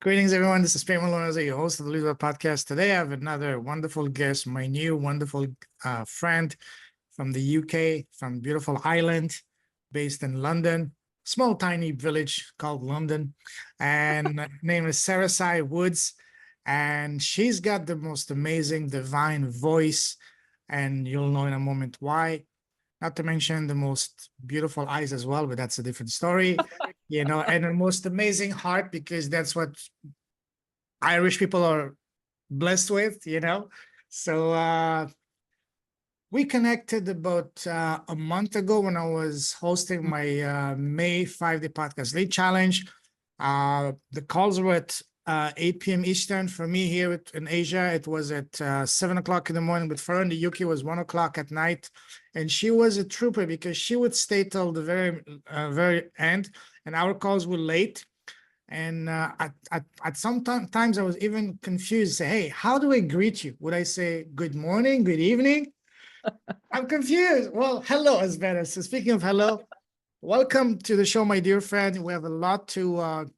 Greetings, everyone. This is Payman Lorenzo, your host of the Diva podcast. Today, I have another wonderful guest, my new wonderful friend from the UK, from beautiful Ireland, based in London, small, tiny village called London. And her name is SaraSai Woods. And she's got the most amazing, divine voice. And you'll know in a moment why. Not to mention the most beautiful eyes as well, but that's a different story, and the most amazing heart, because that's what Irish people are blessed with. So we connected about a month ago when I was hosting my May 5-day podcast lead challenge. The calls were at 8 p.m. Eastern. For me here in Asia, it was at 7 o'clock in the morning, but for her in the UK, it was 1 o'clock at night. And she was a trooper because she would stay till the very end, and our calls were late. And at some times I was even confused. Say, hey, how do I greet you? Would I say good morning, good evening? I'm confused. Well, hello is better. So speaking of hello, welcome to the show, my dear friend. We have a lot to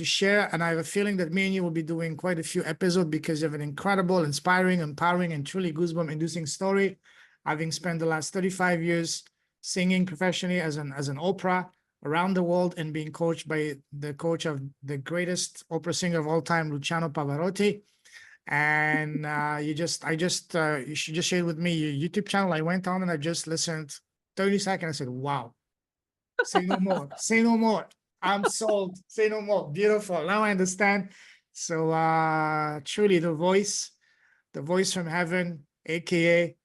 share, and I have a feeling that me and you will be doing quite a few episodes because you have an incredible, inspiring, empowering, and truly goosebump-inducing story. Having spent the last 35 years singing professionally as an opera around the world and being coached by the coach of the greatest opera singer of all time, Luciano Pavarotti. And you should just share with me your YouTube channel. I went on and I just listened 30 seconds. I said, wow, say no more, say no more. I'm sold, say no more. Beautiful. Now I understand. So truly the voice from heaven, AKA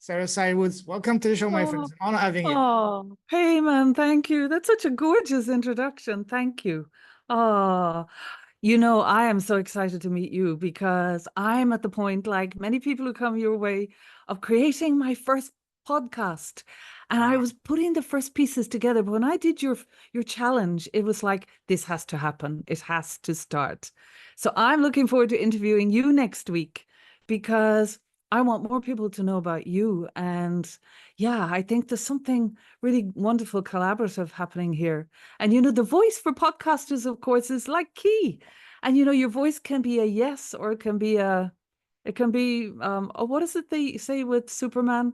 SaraSai Woods. Welcome to the show, my friends. An honor having you. Oh, hey man, thank you. That's such a gorgeous introduction. Thank you. Oh, I am so excited to meet you because I'm at the point, like many people who come your way, of creating my first podcast. And I was putting the first pieces together. But when I did your challenge, it was like, this has to happen. It has to start. So I'm looking forward to interviewing you next week because I want more people to know about you. And yeah, I think there's something really wonderful collaborative happening here. And, the voice for podcasters, of course, is like key. And, your voice can be a yes, or it can be oh, what is it they say with Superman?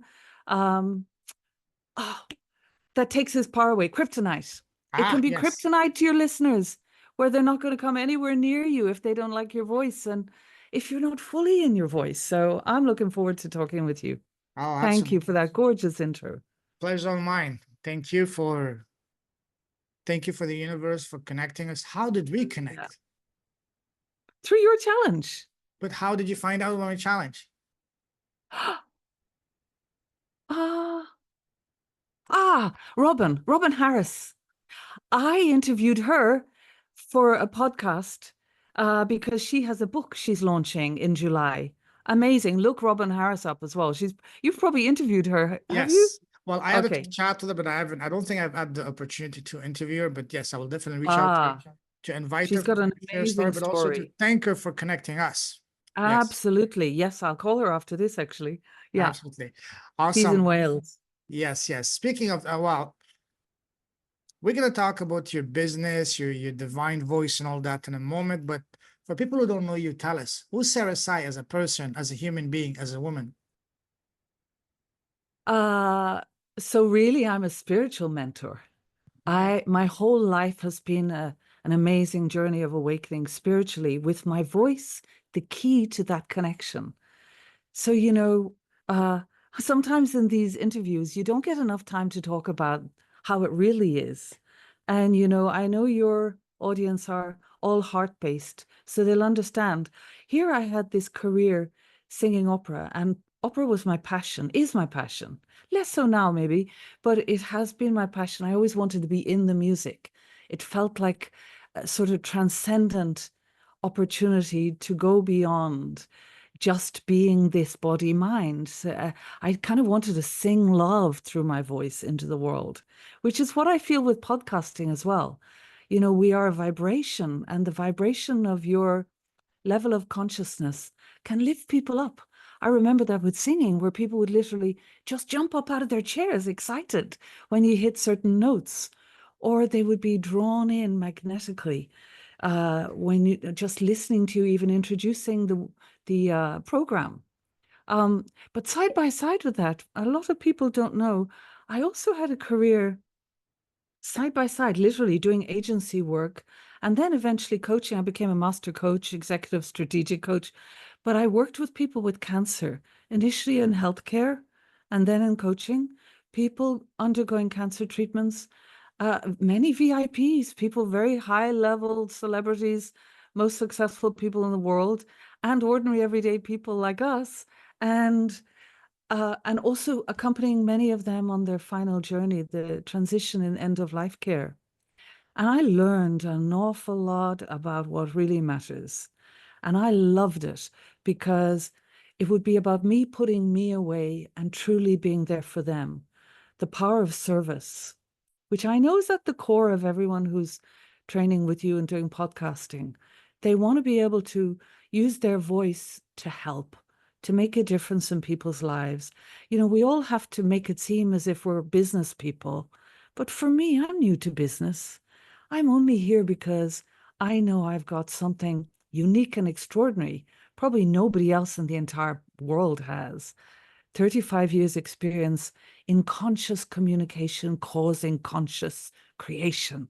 That takes his power away. Kryptonite. It can be Yes. kryptonite to your listeners, where they're not going to come anywhere near you if they don't like your voice and if you're not fully in your voice. So I'm looking forward to talking with you. Oh, Thank you for that gorgeous intro. Pleasure all mine. Thank you for the universe for connecting us. How did we connect? Yeah. Through your challenge. But how did you find out about my challenge? Robin Harris. I interviewed her for a podcast because she has a book she's launching in July. Amazing. Look Robin Harris up as well. You've probably interviewed her, have you? Well, I had a chat with her, but I don't think I've had the opportunity to interview her. But yes, I will definitely reach out to invite her. She's got an amazing story, but also to thank her for connecting us. Absolutely. Yes, I'll call her after this, actually. Yeah. Absolutely. Awesome. She's in Wales. Yes. Speaking of, we're going to talk about your business, your divine voice and all that in a moment. But for people who don't know you, tell us, who's SaraSai as a person, as a human being, as a woman? So really, I'm a spiritual mentor. My whole life has been an amazing journey of awakening spiritually, with my voice the key to that connection. So, sometimes in these interviews, you don't get enough time to talk about how it really is. And, I know your audience are all heart-based, so they'll understand. Here I had this career singing opera, and opera was my passion, is my passion. Less so now, maybe, but it has been my passion. I always wanted to be in the music. It felt like a sort of transcendent opportunity to go beyond just being this body mind. So, I kind of wanted to sing love through my voice into the world, which is what I feel with podcasting as well. We are a vibration, and the vibration of your level of consciousness can lift people up. I remember that with singing, where people would literally just jump up out of their chairs excited when you hit certain notes, or they would be drawn in magnetically when you just listening to you, even introducing the program. But side by side with that, a lot of people don't know, I also had a career side by side, literally doing agency work and then eventually coaching. I became a master coach, executive strategic coach, but I worked with people with cancer, initially in healthcare and then in coaching, people undergoing cancer treatments, many VIPs, people, very high level celebrities, most successful people in the world, and ordinary everyday people like us. And also accompanying many of them on their final journey, the transition in end of life care. And I learned an awful lot about what really matters. And I loved it because it would be about me putting me away and truly being there for them. The power of service, which I know is at the core of everyone who's training with you and doing podcasting. They want to be able to use their voice to help, to make a difference in people's lives. You know, we all have to make it seem as if we're business people. But for me, I'm new to business. I'm only here because I know I've got something unique and extraordinary. Probably nobody else in the entire world has. 35 years experience in conscious communication, causing conscious creation.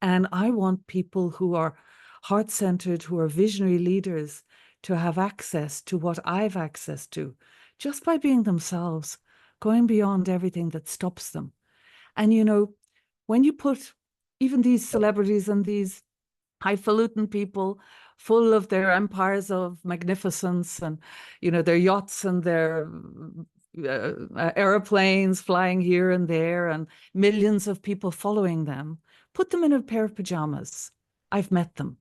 And I want people who are heart-centered, who are visionary leaders, to have access to what I've access to, just by being themselves, going beyond everything that stops them. And, you know, when you put even these celebrities and these highfalutin people full of their empires of magnificence and, you know, their yachts and their airplanes flying here and there and millions of people following them, put them in a pair of pajamas. I've met them.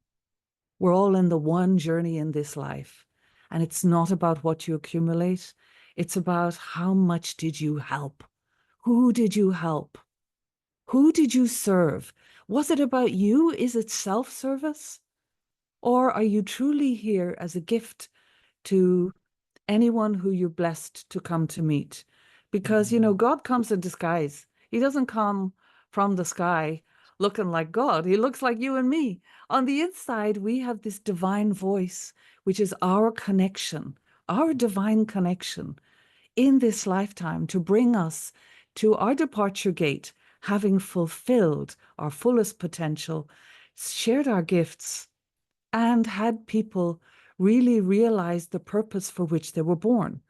We're all in the one journey in this life. And it's not about what you accumulate. It's about how much did you help? Who did you help? Who did you serve? Was it about you? Is it self-service? Or are you truly here as a gift to anyone who you're blessed to come to meet? Because, you know, God comes in disguise. He doesn't come from the sky looking like God. He looks like you and me. On the inside, we have this divine voice, which is our connection, our divine connection in this lifetime to bring us to our departure gate, having fulfilled our fullest potential, shared our gifts, and had people really realize the purpose for which they were born.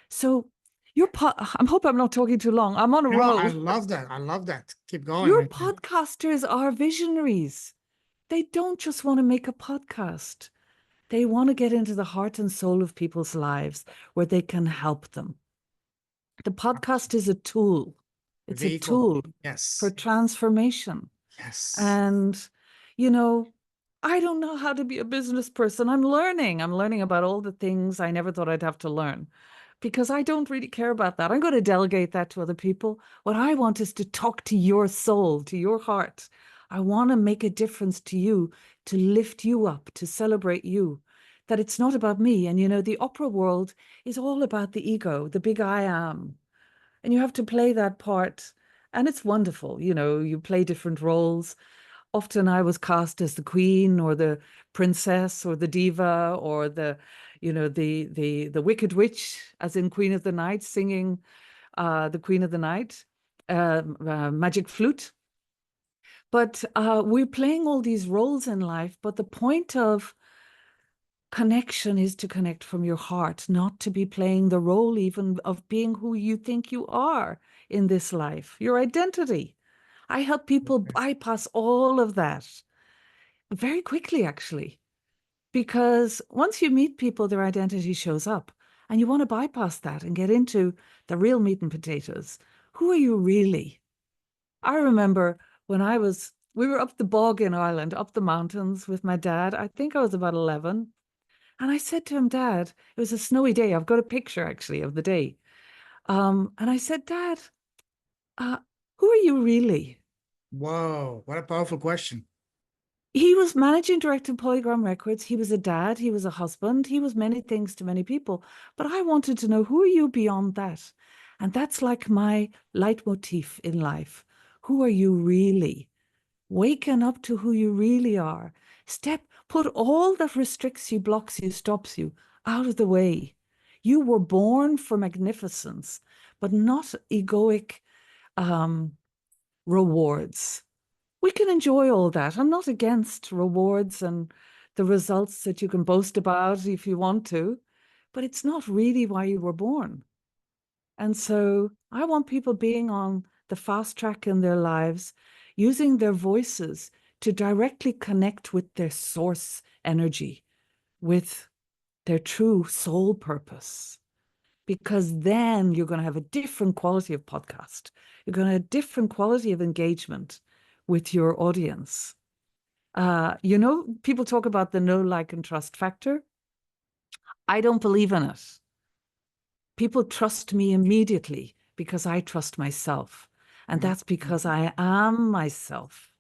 So I hope I'm not talking too long. I'm on a No, roll. I love that. I love that. Keep going. Your I think. podcasters are visionaries. They don't just want to make a podcast. They want to get into the heart and soul of people's lives where they can help them. The podcast is a tool. It's a Vehicle. tool Yes. for transformation. Yes. And, you know, I don't know how to be a business person. I'm learning. I'm learning about all the things I never thought I'd have to learn because I don't really care about that. I'm going to delegate that to other people. What I want is to talk to your soul, to your heart. I want to make a difference to you, to lift you up, to celebrate you, that it's not about me. And, you know, the opera world is all about the ego, the big I am. And you have to play that part. And it's wonderful. You know, you play different roles. Often I was cast as the queen or the princess or the diva or the, you know, the wicked witch, as in Queen of the Night, singing the Queen of the Night, magic flute. But we're playing all these roles in life. But the point of connection is to connect from your heart, not to be playing the role even of being who you think you are in this life, your identity. I help people bypass all of that very quickly, actually, because once you meet people, their identity shows up and you want to bypass that and get into the real meat and potatoes. Who are you really? I remember when we were up the bog in Ireland, up the mountains with my dad. I think I was about 11. And I said to him, Dad, it was a snowy day. I've got a picture actually of the day. And I said, Dad, who are you really? Whoa, what a powerful question. He was managing director of Polygram Records. He was a dad. He was a husband. He was many things to many people. But I wanted to know, who are you beyond that? And that's like my leitmotif in life. Who are you really? waken up to who you really are. Put all that restricts you, blocks you, stops you out of the way. You were born for magnificence, but not egoic rewards. We can enjoy all that. I'm not against rewards and the results that you can boast about if you want to, but it's not really why you were born. And so I want people being on the fast track in their lives, using their voices to directly connect with their source energy, with their true soul purpose. Because then you're going to have a different quality of podcast. You're going to have a different quality of engagement with your audience. People talk about the know, like, and trust factor. I don't believe in it. People trust me immediately because I trust myself. And that's because I am myself.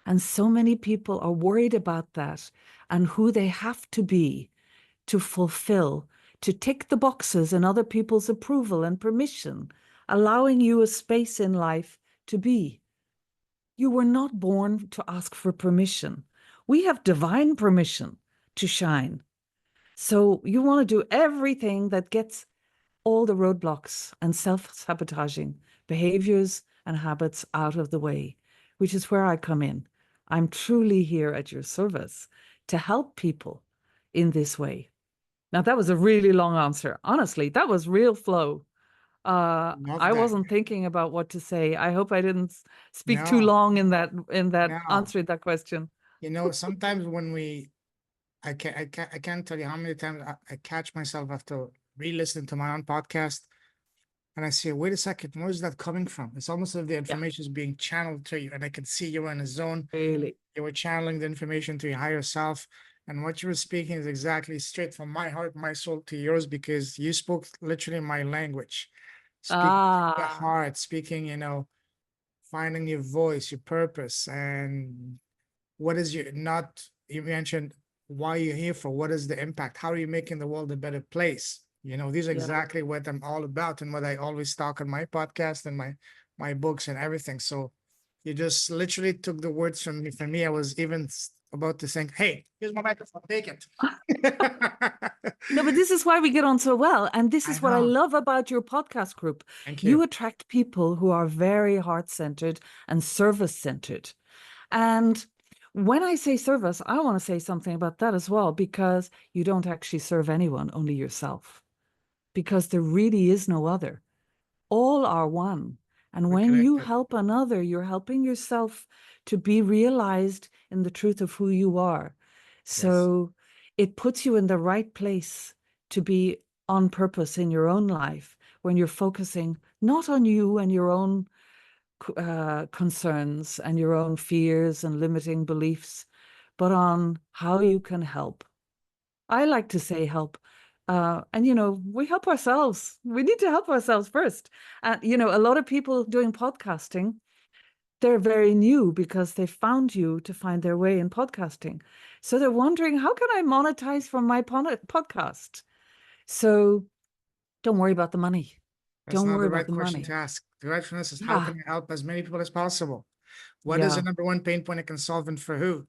And so many people are worried about that and who they have to be to fulfill, to tick the boxes and other people's approval and permission, allowing you a space in life to be. You were not born to ask for permission. We have divine permission to shine. So you want to do everything that gets all the roadblocks and self-sabotaging behaviors and habits out of the way, which is where I come in. I'm truly here at your service to help people in this way. Now, that was a really long answer. Honestly, that was real flow. Love I that. wasn't thinking about what to say. I hope I didn't speak too No, long in that no. answering that question. Sometimes when I can't tell you how many times I catch myself after re-listening to my own podcast, and I say, wait a second, where is that coming from? It's almost as if the Yeah, information is being channeled to you, and I can see you were in a zone. really. You were channeling the information to your higher self, and what you were speaking is exactly straight from my heart, my soul to yours, because you spoke literally my language, speaking from the Ah, heart, speaking, finding your voice, your purpose, and what is your not you mentioned why you're here for, what is the impact, how are you making the world a better place. These are yeah. exactly what I'm all about and what I always talk on my podcast and my books and everything. So you just literally took the words from me. I was even about to think, hey, here's my microphone, take it. No, but this is why we get on so well. And this I is what I know. love about your podcast group. Thank You you. attract people who are very heart-centered and service-centered. And when I say service, I want to say something about that as well, because you don't actually serve anyone, only yourself, because there really is no other. All are one. And We're when you connected. help another, you're helping yourself to be realized in the truth of who you are. Yes. So it puts you in the right place to be on purpose in your own life when you're focusing not on you and your own concerns and your own fears and limiting beliefs, but on how you can help. I like to say help. And we help ourselves. We need to help ourselves first. A lot of people doing podcasting, they're very new because they found you to find their way in podcasting. So they're wondering, how can I monetize from my podcast? So don't worry about the money. That's Don't not worry the about right the question money. to ask. The right one is how Yeah, can I help as many people as possible? What is the yeah, number one pain point I can solve and for who?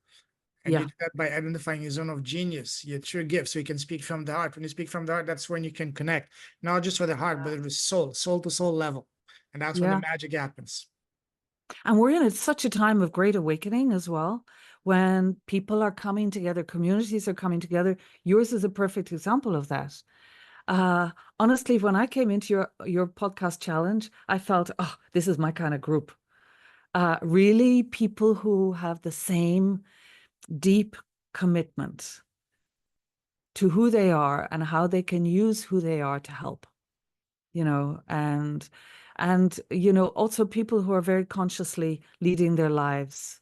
And you yeah, do that by identifying your zone of genius, your true gift. So you can speak from the heart. When you speak from the heart, that's when you can connect, not just with the heart, but with soul to soul level. And that's when the yeah. magic happens. And we're in such a time of great awakening as well, when people are coming together, communities are coming together. Yours is a perfect example of that. Uh, Honestly, when I came into your podcast challenge, I felt, oh, this is my kind of group. Really, people who have the same deep commitment to who they are and how they can use who they are to help, and also people who are very consciously leading their lives,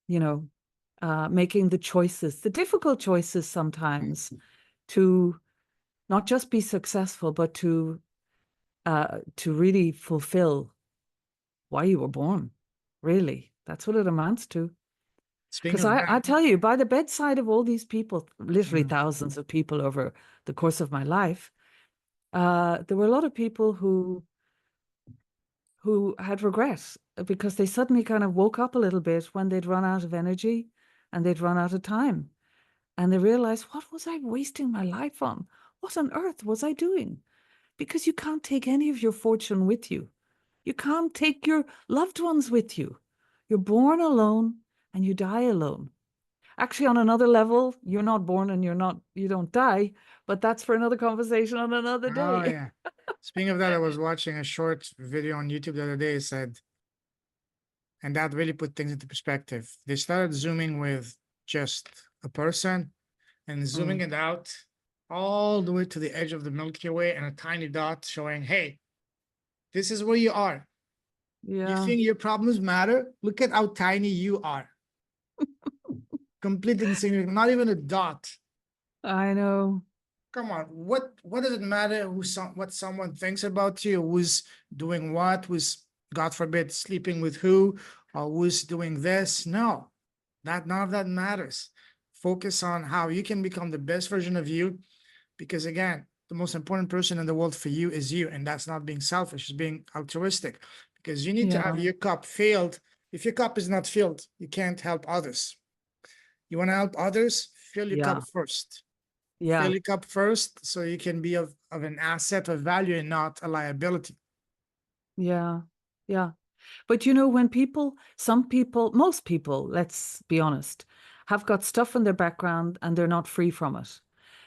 making the choices, the difficult choices sometimes, to not just be successful, but to really fulfill why you were born. Really, that's what it amounts to. Speaking Because of I that, tell you, by the bedside of all these people, literally mm, thousands of people over the course of my life, there were a lot of people who who had regret because they suddenly kind of woke up a little bit when they'd run out of energy and they'd run out of time. And they realized, what was I wasting my life on? What on earth was I doing? Because you can't take any of your fortune with you. You can't take your loved ones with you. You're born alone and you die alone. Actually, on another level, you're not born and you don't die, but that's for another conversation on another Oh day. yeah. Speaking of that, I was watching a short video on YouTube the other day. It said, and that really put things into perspective. They started zooming with just a person and zooming Mm, it out all the way to the edge of the Milky Way and a tiny dot showing, hey, this is where you are. You yeah, think your problems matter? Look at how tiny you are. Completely insignificant, not even a dot. I know. Come on, what does it matter what someone thinks about you, who's doing what, who's, God forbid, sleeping with who, or who's doing this? No, that none of that matters. Focus on how you can become the best version of you, because again, the most important person in the world for you is you, and that's not being selfish, it's being altruistic, because you need to have Yeah, your cup filled. If your cup is not filled, you can't help others. You want to help others, fill your cup yeah, first. yeah, Fill your cup first so you can be of an asset of value and not a liability. yeah, yeah. But you know, when people, some people, most people, let's be honest, have got stuff in their background and they're not free from it.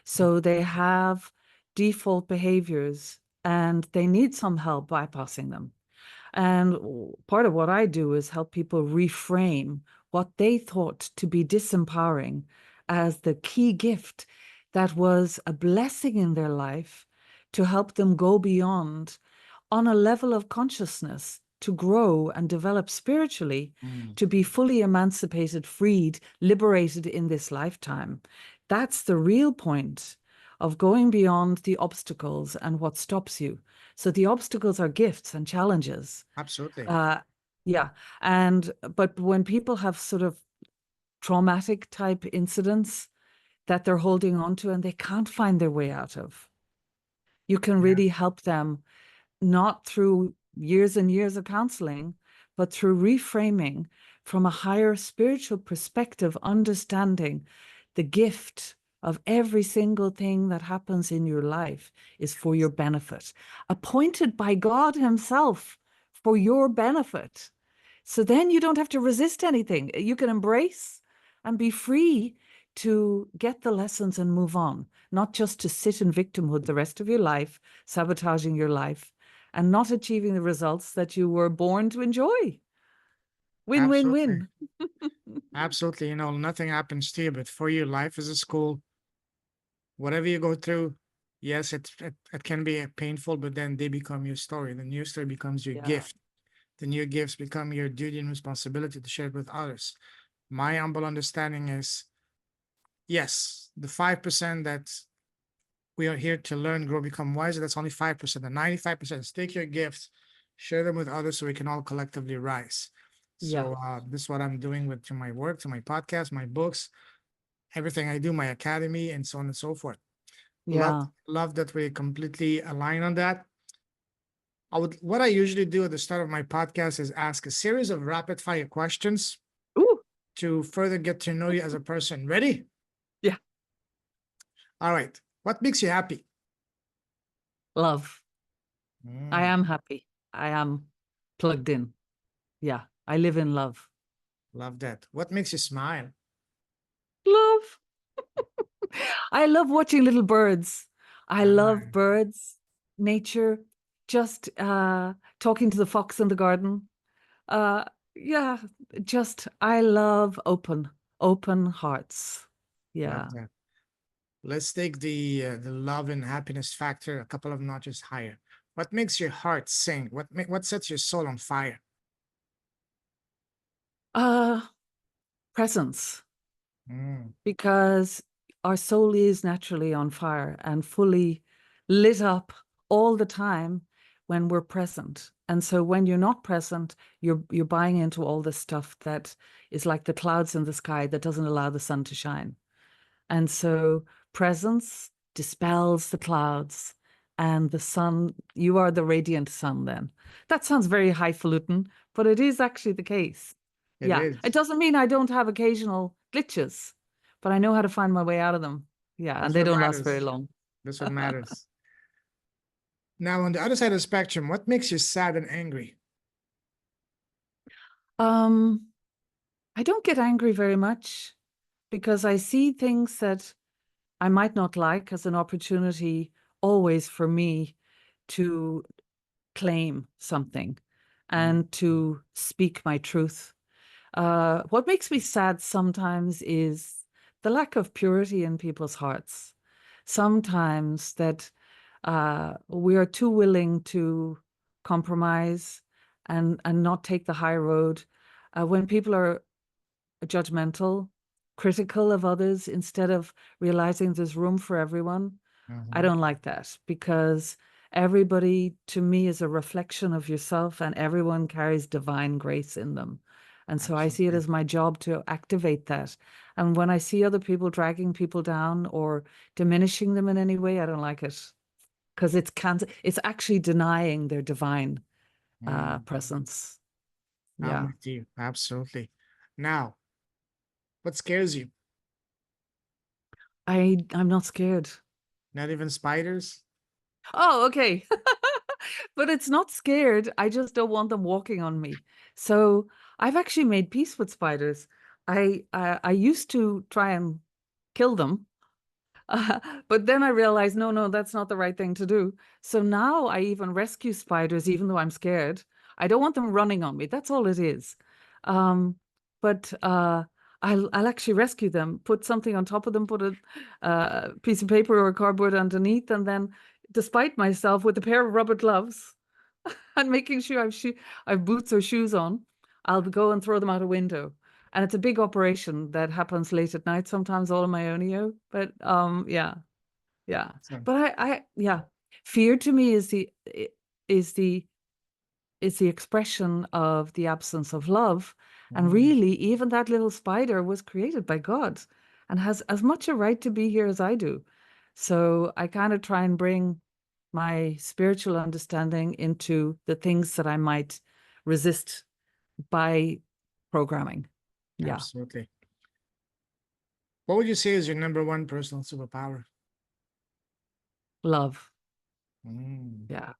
So they have default behaviors and they need some help bypassing them. And part of what I do is help people reframe what they thought to be disempowering as the key gift that was a blessing in their life to help them go beyond on a level of consciousness to grow and develop spiritually, Mm. to be fully emancipated, freed, liberated in this lifetime. That's the real point of going beyond the obstacles and what stops you. So the obstacles are gifts and challenges. Absolutely. Uh, yeah. But when people have sort of traumatic type incidents that they're holding on to and they can't find their way out of, you can Yeah, really help them not through years and years of counseling, but through reframing from a higher spiritual perspective, understanding the gift of every single thing that happens in your life is for your benefit, appointed by God Himself for your benefit. So then you don't have to resist anything. You can embrace and be free to get the lessons and move on, not just to sit in victimhood the rest of your life, sabotaging your life, and not achieving the results that you were born to enjoy. Win, win, absolutely. win. Absolutely. You know, nothing happens to you, but for you, life is a school. Whatever you go through, yes, it can be painful, but then they become your story. The new story becomes your Yeah, gift. The new gifts become your duty and responsibility to share it with others. My humble understanding is yes, the 5% that we are here to learn, grow, become wiser. That's only 5%. The 95% is take your gifts, share them with others so we can all collectively rise. yeah, So this is what I'm doing with to my work, to my podcast, my books, everything I do, my academy, and so on and so forth. Love, yeah. love that we completely align on that. What I usually do at the start of my podcast is ask a series of rapid fire questions Ooh, to further get to know you as a person. Ready? yeah. All right. What makes you happy? Love. I Mm, am happy. I am plugged in. Yeah, I live in love. love that. What makes you smile? Love. I love watching little birds. I love Ah, birds, nature, just talking to the fox in the garden. Uh, yeah, just I love open hearts. love Yeah. that. Let's take the love and happiness factor a couple of notches higher. What makes your heart sing? What sets your soul on fire? Uh, Presence, Mm, because our soul is naturally on fire and fully lit up all the time when we're present. And so when you're not present, you're buying into all this stuff that is like the clouds in the sky that doesn't allow the sun to shine. And so presence dispels the clouds and the sun, you are the radiant sun then. That sounds very highfalutin, but it is actually the case. It Yeah. It is. doesn't mean I don't have occasional glitches, but I know how to find my way out of them. Yeah. And That's they what don't last very matters. long. That's what matters. Now, on the other side of the spectrum, what makes you sad and angry? Um, I don't get angry very much because I see things that I might not like as an opportunity always for me to claim something Mm, and to speak my truth. What makes me sad sometimes is the lack of purity in people's hearts. Sometimes that we are too willing to compromise and not take the high road. When people are judgmental, critical of others instead of realizing there's room for everyone, I mhm. don't like that because everybody to me is a reflection of yourself and everyone carries divine grace in them. And so I see it Absolutely. as my job to activate that. And when I see other people dragging people down or diminishing them in any way, I don't like it because it's actually denying their divine Mm, presence. I'm Yeah. with you. Absolutely. Now, what scares you? I'm not scared. Not even spiders? Oh, okay. But it's not scared. I just don't want them walking on me. So I've actually made peace with spiders. I used to try and kill them, but then I realized, no, that's not the right thing to do. So now I even rescue spiders, even though I'm scared. I don't want them running on me. That's all it is. Um, but I'll actually rescue them, put something on top of them, put a piece of paper or cardboard underneath, and then, despite myself, with a pair of rubber gloves and making sure I've boots or shoes on, I'll go and throw them out a window. And it's a big operation that happens late at night, sometimes all on my own, But yeah, yeah. So, But yeah, fear to me is the is the expression of the absence of love. And mm, really, even that little spider was created by God and has as much a right to be here as I do. So I kind of try and bring my spiritual understanding into the things that I might resist by programming. Yeah, absolutely. What would you say is your number one personal superpower? love. Mm, Yeah.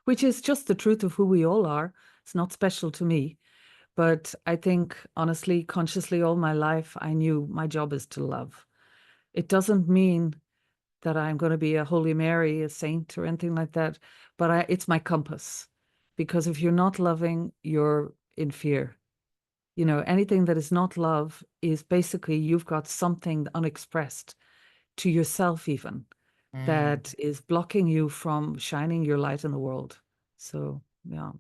Which is just the truth of who we all are. It's not special to me. But I think, honestly, consciously, all my life, I knew my job is to love. It doesn't mean that I'm going to be a Holy Mary, a saint, or anything like that, but it's my compass. Because if you're not loving, you're in fear. Anything that is not love is basically you've got something unexpressed to yourself, even mm. that is blocking you from shining your light in the world. So, yeah.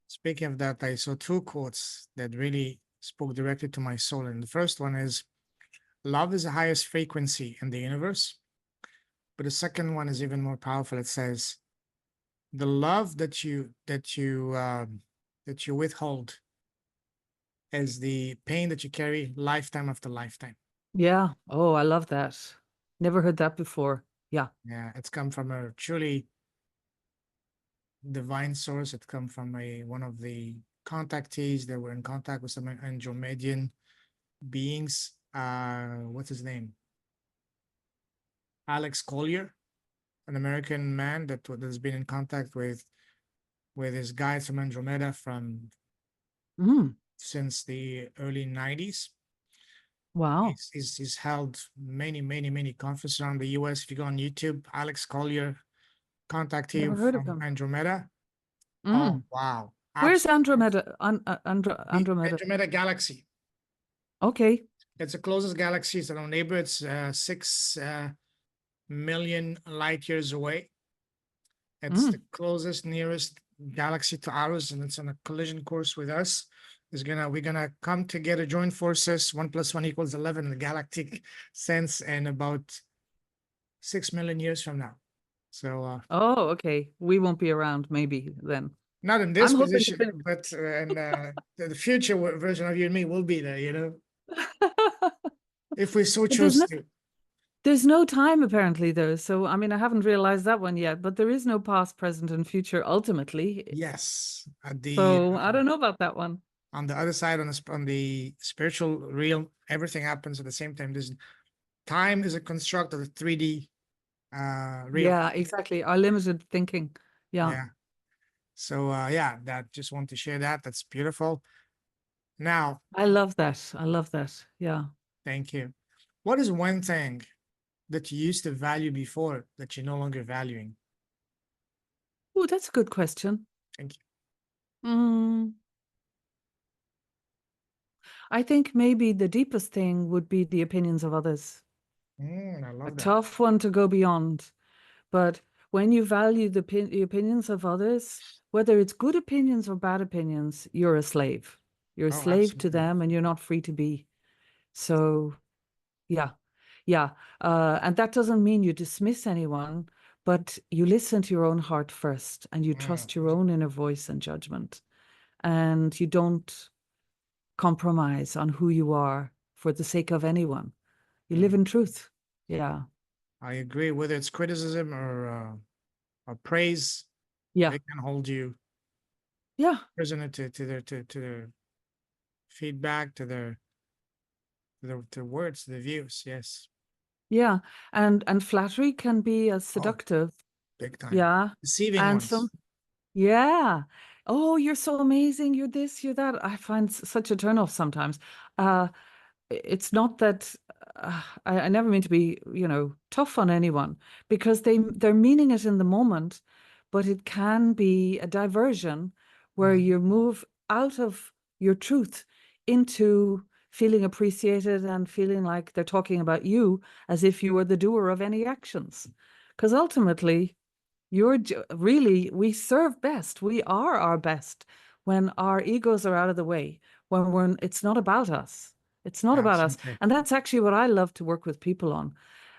Speaking of that, I saw two quotes that really spoke directly to my soul. And the first one is, love is the highest frequency in the universe. But the second one is even more powerful. It says, the love that you withhold is the pain that you carry lifetime after lifetime. Yeah. Oh, I love that. Never heard that before. Yeah. Yeah, it's come from a truly divine source. It come from a one of the contactees that were in contact with some Andromedian beings. What's his name? Alex Collier, an American man that's been in contact with his guides from Andromeda from Mm, since the early 90s. wow. He's held many conferences around the US. If you go on YouTube, Alex Collier, contactee Never heard of from them. Andromeda. Oh Mm. wow. Where's Absolutely. Andromeda? The Andromeda. Andromeda Galaxy. Okay. It's the closest galaxy. It's our neighbor. It's 6 million light years away. It's the Mm. closest, nearest galaxy to ours, and it's on a collision course with us. We're gonna come together, join forces. 1 + 1 = 11 in the galactic sense, and about 6 million years from now. So Oh, okay. We won't be around maybe then. not in this I'm hoping to position, finish. but in the future version of you and me will be there. If we so But there's choose nothing. to. There's no time apparently though. So I mean, I haven't realized that one yet, but there is no past, present, and future ultimately. Yes, at the So I don't know about that one. on the other side, on the spiritual realm, everything happens at the same time. There's time is a construct of the 3D realm. Yeah, exactly. Our limited thinking. Yeah. Yeah. So yeah, that just want to share that. That's beautiful. Now, I love that. I love that. Yeah. thank you. What is one thing that you used to value before that you're no longer valuing? Oh, that's a good question. Thank Mm, I think maybe the deepest thing would be the opinions of others. you. I A love that. tough one to go beyond. But when you value the opinions of others, whether it's good opinions or bad opinions, you're a slave. You're a Oh, slave to absolutely. them and you're not free to be. So, yeah, yeah. And that doesn't mean you dismiss anyone, but you listen to your own heart first and you trust your own inner voice and judgment. And you don't compromise on who you are for the sake of anyone. You live in truth. Yeah. I agree. Whether it's criticism or praise, Yeah. they can hold you Yeah. prisoner to their feedback, to their words, to the views. Yes. Yeah. And flattery can be as Oh, seductive. big time. Yeah. Deceiving And ones. some, yeah. Oh, you're so amazing. You're this, you're that. I find such a turnoff sometimes. Uh, it's not that I never mean to be, tough on anyone because they're meaning it in the moment, but it can be a diversion where Mhm. you move out of your truth into feeling appreciated and feeling like they're talking about you as if you were the doer of any actions. Because ultimately, really, we serve best. We are our best when our egos are out of the way, when it's not about us. It's not about us. Absolutely. And that's actually what I love to work with people on.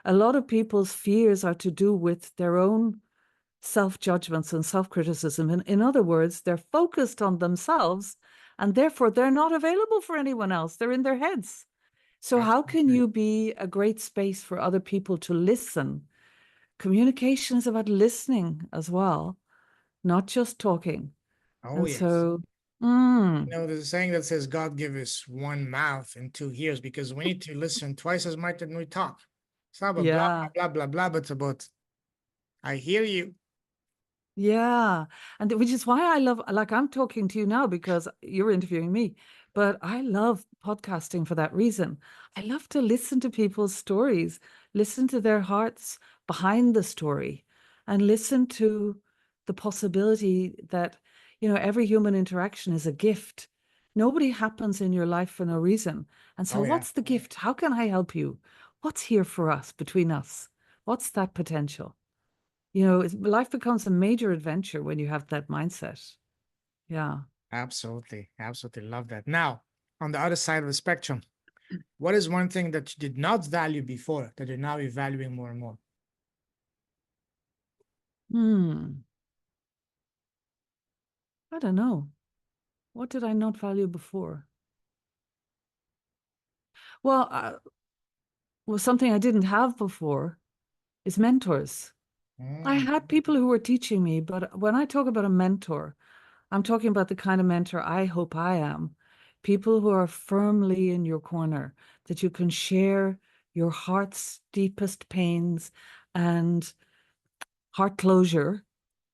A lot of people's fears are to do with their own self-judgments and self-criticism. In other words, they're focused on themselves and therefore they're not available for anyone else. They're in their heads. So how can Absolutely. you be a great space for other people to listen? Communication is about listening as well, not just talking. Oh, And yes. so, mm, There's a saying that says God give us one mouth and two ears because we need to listen twice as much than we talk. It's not about blah, yeah, blah, blah, blah, blah, but it's about, I hear you. yeah. And which is why I love, like, I'm talking to you now because you're interviewing me, but I love podcasting for that reason. I love to listen to people's stories, listen to their hearts behind the story, and listen to the possibility that, every human interaction is a gift. Nobody happens in your life for no reason. And so, Oh, yeah. what's the gift? How can I help you? What's here for us between us? What's that potential? Life becomes a major adventure when you have that mindset. Yeah. Absolutely. Absolutely. Love that. Now, on the other side of the spectrum, what is one thing that you did not value before that you're now valuing more and more? Hmm. I don't know. What did I not value before? Well, something I didn't have before is mentors. I Mm, had people who were teaching me, but when I talk about a mentor, I'm talking about the kind of mentor I hope I am. People who are firmly in your corner, that you can share your heart's deepest pains and heart closure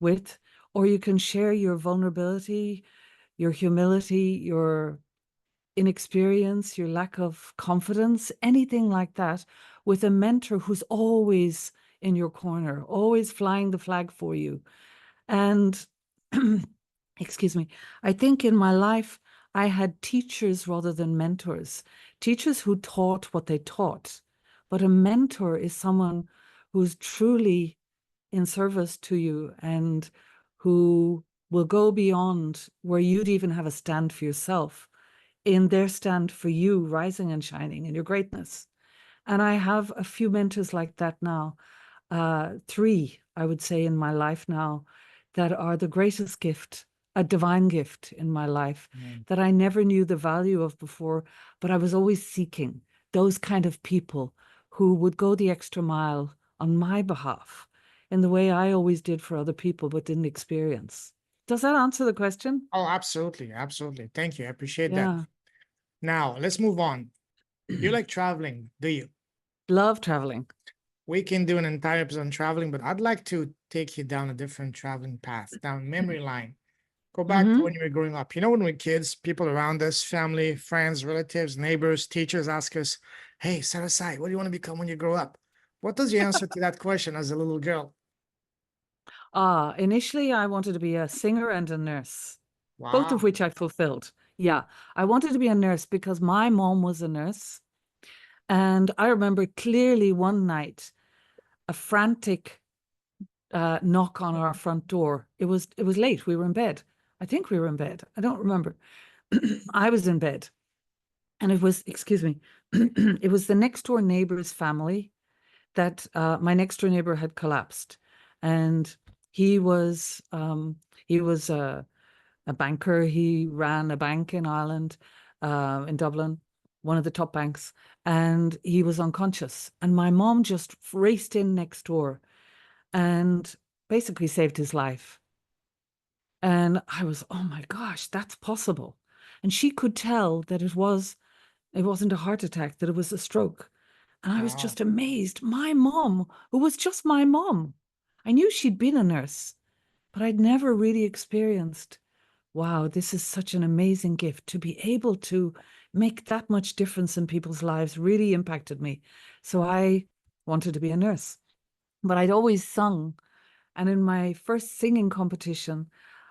with, or you can share your vulnerability, your humility, your inexperience, your lack of confidence, anything like that, with a mentor who's always in your corner, always flying the flag for you. And excuse me, I think in my life, I had teachers rather than mentors, teachers who taught what they taught. But a mentor is someone who's truly in service to you and who will go beyond where you'd even have a stand for yourself in their stand for you, rising and shining in your greatness. And I have a few mentors like that now, three, I would say, in my life now, that are the greatest gift, a divine gift in my life mm, that I never knew the value of before, but I was always seeking those kind of people who would go the extra mile on my behalf in the way I always did for other people but didn't experience. Does that answer the question? Oh, absolutely. Absolutely. Thank you. I appreciate that. Yeah. Now, let's move on. You like traveling, do you? Love traveling. We can do an entire episode on traveling, but I'd like to take you down a different traveling path, down memory line. Go back to Mm-hmm. when you were growing up. You know, when we were kids, people around us, family, friends, relatives, neighbors, teachers ask us, "Hey, SaraSai, what do you want to become when you grow up?" What does your answer to that question as a little girl? Initially, I wanted to be a singer and a nurse, both of Wow. which I fulfilled. Yeah, I wanted to be a nurse because my mom was a nurse. And I remember clearly one night a frantic knock on our front door. It was late. We were in bed. I think we were in bed. I don't remember. I was in bed, and it was, excuse me, it was the next door neighbor's family that my next door neighbor had collapsed, and he was a banker. He ran a bank in Ireland, in Dublin, one of the top banks, and he was unconscious. And my mom just raced in next door and basically saved his life. And I was, oh my gosh, that's possible. And she could tell that it wasn't a heart attack, that it was a stroke. And I was Wow. just amazed. My mom, who was just my mom. I knew she'd been a nurse, but I'd never really experienced, wow, this is such an amazing gift. To be able to make that much difference in people's lives really impacted me. So I wanted to be a nurse, but I'd always sung. And in my first singing competition,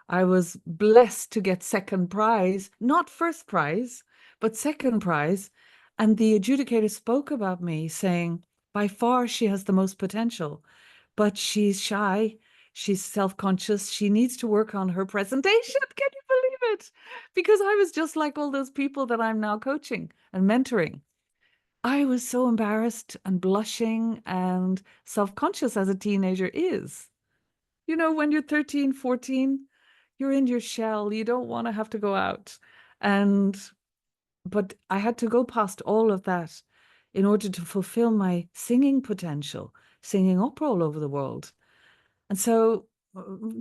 I was blessed to get second prize, not first prize, but second prize. And the adjudicator spoke about me saying, by far, she has the most potential, but she's shy. She's self-conscious. She needs to work on her presentation. Can you believe it? Because I was just like all those people that I'm now coaching and mentoring. I was so embarrassed and blushing and self-conscious as a teenager is. You know, when you're 13, 14, you're in your shell. You don't want to have to go out. But I had to go past all of that in order to fulfill my singing potential, singing opera all over the world. And so,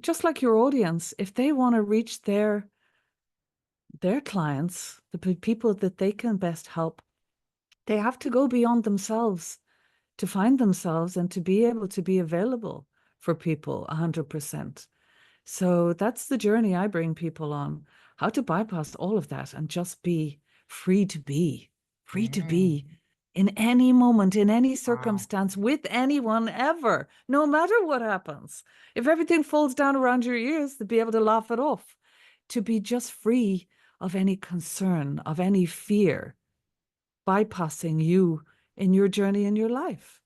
just like your audience, if they want to reach their clients, the people that they can best help, they have to go beyond themselves to find themselves and to be able to be available for people 100%. So that's the journey I bring people on, how to bypass all of that and just be free to be, free to Mm, be in any moment, in any wow. circumstance, with anyone ever, no matter what happens. If everything falls down around your ears, to be able to laugh it off, to be just free of any concern, of any fear, bypassing you in your journey in your life.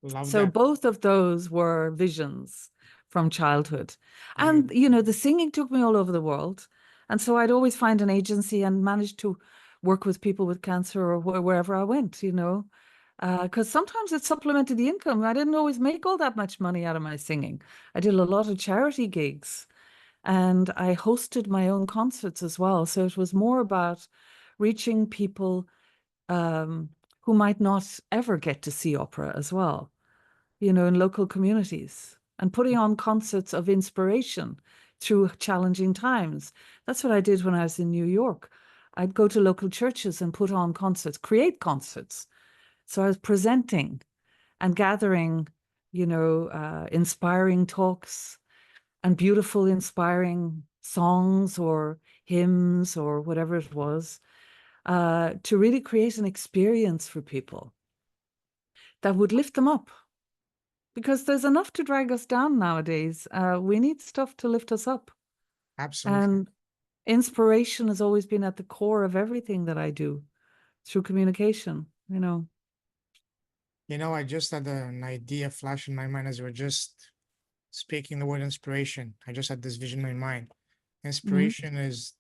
Love So that. both of those were visions from childhood. And, Beautiful. you know, the singing took me all over the world. And so I'd always find an agency and manage to work with people with cancer or wherever I went, you know, because sometimes it supplemented the income. I didn't always make all that much money out of my singing. I did a lot of charity gigs and I hosted my own concerts as well. So it was more about reaching people who might not ever get to see opera as well, you know, in local communities and putting on concerts of inspiration through challenging times. That's what I did when I was in New York. I'd go to local churches and put on concerts, create concerts. So I was presenting and gathering, you know, inspiring talks and beautiful, inspiring songs or hymns or whatever it was, to really create an experience for people that would lift them up, because there's enough to drag us down nowadays. We need stuff to lift us up. Absolutely. And inspiration has always been at the core of everything that I do through communication, you know. You know, I just had an idea flash in my mind as we were just speaking the word inspiration. I just had this vision in my mind. Mhm. Inspiration is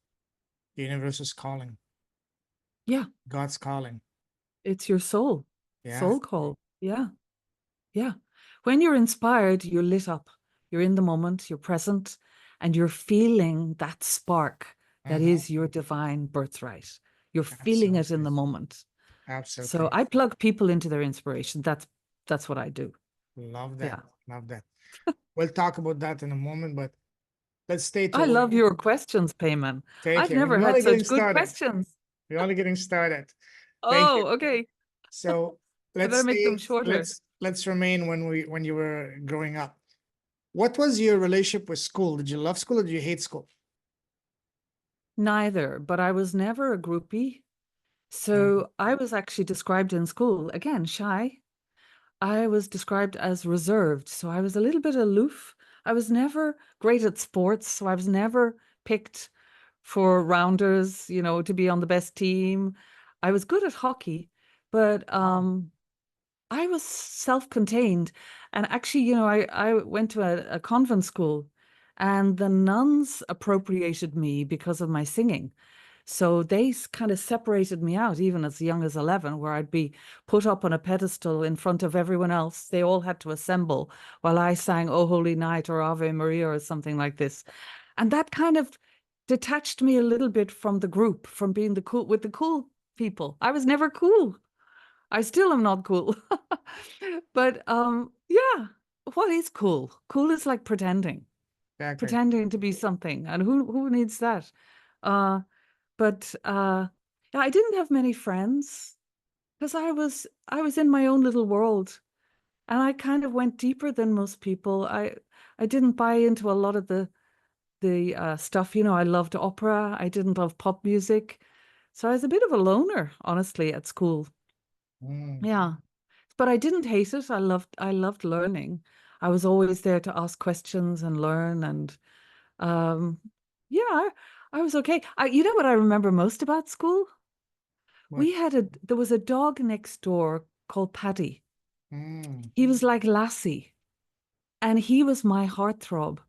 the universe's calling, Yeah, God's calling. it's your soul, Yeah, soul call. Yeah, yeah. When you're inspired, you're lit up, you're in the moment, you're present, and you're feeling that spark that hmm, is your divine birthright. You're feeling it in absolutely. the moment. So Absolutely. I plug people into their inspiration. That's what I do. Love that. Yeah. Love that. We'll talk about that in a moment, but let's stay to I what love your questions, Payman. thank I've you. never We're had only getting such good started. questions. We're only getting started. Thank you. Oh, okay. So I let's better make them stay, shorter. let's remain when you were growing up. What was your relationship with school? Did you love school or did you hate school? Neither, but I was never a groupie. Mm, So I was actually described in school, again, shy. I was described as reserved. So I was a little bit aloof. I was never great at sports. So I was never picked for rounders, to be on the best team. I was good at hockey, but wow. I was self-contained. And actually, I went to a convent school and the nuns appropriated me because of my singing. So they kind of separated me out, even as young as 11, where I'd be put up on a pedestal in front of everyone else. They all had to assemble while I sang "O Holy Night" or "Ave Maria" or something like this. And that kind of detached me a little bit from the group, from being with the cool people. I was never cool. I still am not cool. But yeah, what is cool? Cool is like Exactly. pretending to be something. And who needs that? Uh but yeah, I didn't have many friends because I was in my own little world, and I kind of went deeper than most people. I didn't buy into a lot of the stuff. I loved opera. I didn't love pop music, so I was a bit of a loner, honestly, at school. Mm, Yeah, but I didn't hate it. I loved learning. I was always there to ask questions and learn, and um, yeah, I was okay. You know what I remember most about school? what? There was a dog next door called Paddy. Mm, He was like Lassie, and he was my heartthrob.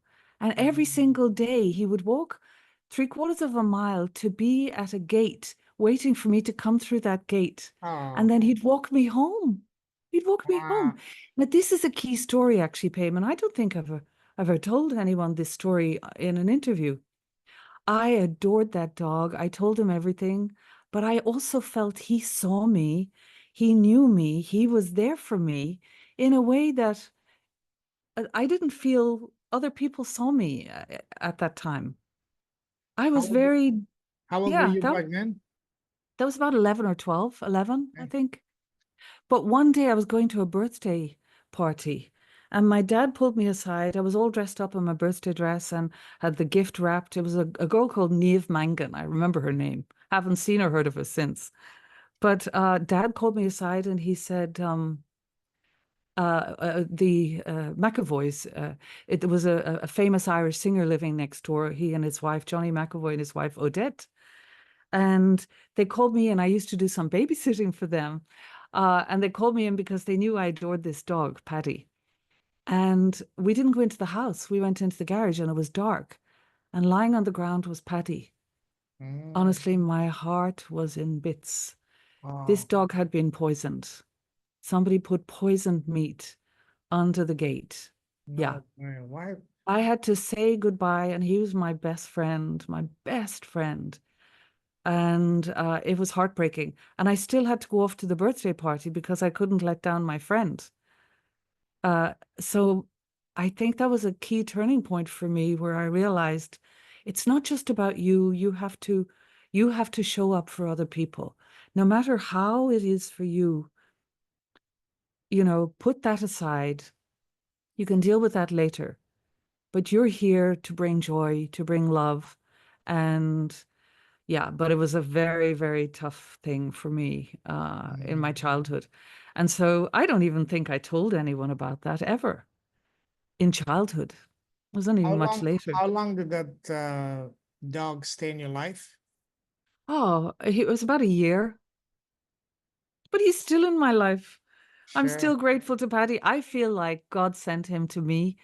And every mm. single day he would walk 3/4 of a mile to be at a gate, waiting for me to come through that gate. And Oh, then he'd walk me home. He'd walk me wow. home. Now, this is a key story, actually, Payman. I don't think I've ever told anyone this story in an interview. I adored that dog. I told him everything, but I also felt he saw me, he knew me, he was there for me in a way that I didn't feel other people saw me at that time. I How was old, very, how old were yeah, you that, back then? that was about 11 or 12, 11, I Okay. think. But one day I was going to a birthday party and my dad pulled me aside. I was all dressed up in my birthday dress and had the gift wrapped. It was a girl called Niamh Mangan. I remember her name. Haven't seen or heard of her since. But dad called me aside and he said, the McAvoys, it was a famous Irish singer living next door. He and his wife, Johnny McAvoy, and his wife, Odette. And they called me, and I used to do some babysitting for them. And they called me in because they knew I adored this dog, Paddy. And we didn't go into the house. We went into the garage, and it was dark. And lying on the ground was Paddy. Mm, Honestly, my heart was in bits. This oh, dog had been poisoned. Somebody put poisoned meat under the gate. Yeah. no way. Why? I had to say goodbye, and he was my best friend, my best friend. And it was heartbreaking. And I still had to go off to the birthday party because I couldn't let down my friend. So I think that was a key turning point for me where I realized it's not just about you. You have to show up for other people. No matter how it is for you, put that aside. You can deal with that later. But you're here to bring joy, to bring love. And yeah, but it was a very, very tough thing for me in my Mm. childhood. And so I don't even think I told anyone about that ever in childhood. It wasn't even much later. How long did that dog stay in your life? Oh, it was about a year, but he's still in my life. I'm Sure. still grateful to Patty. I feel like God sent him to me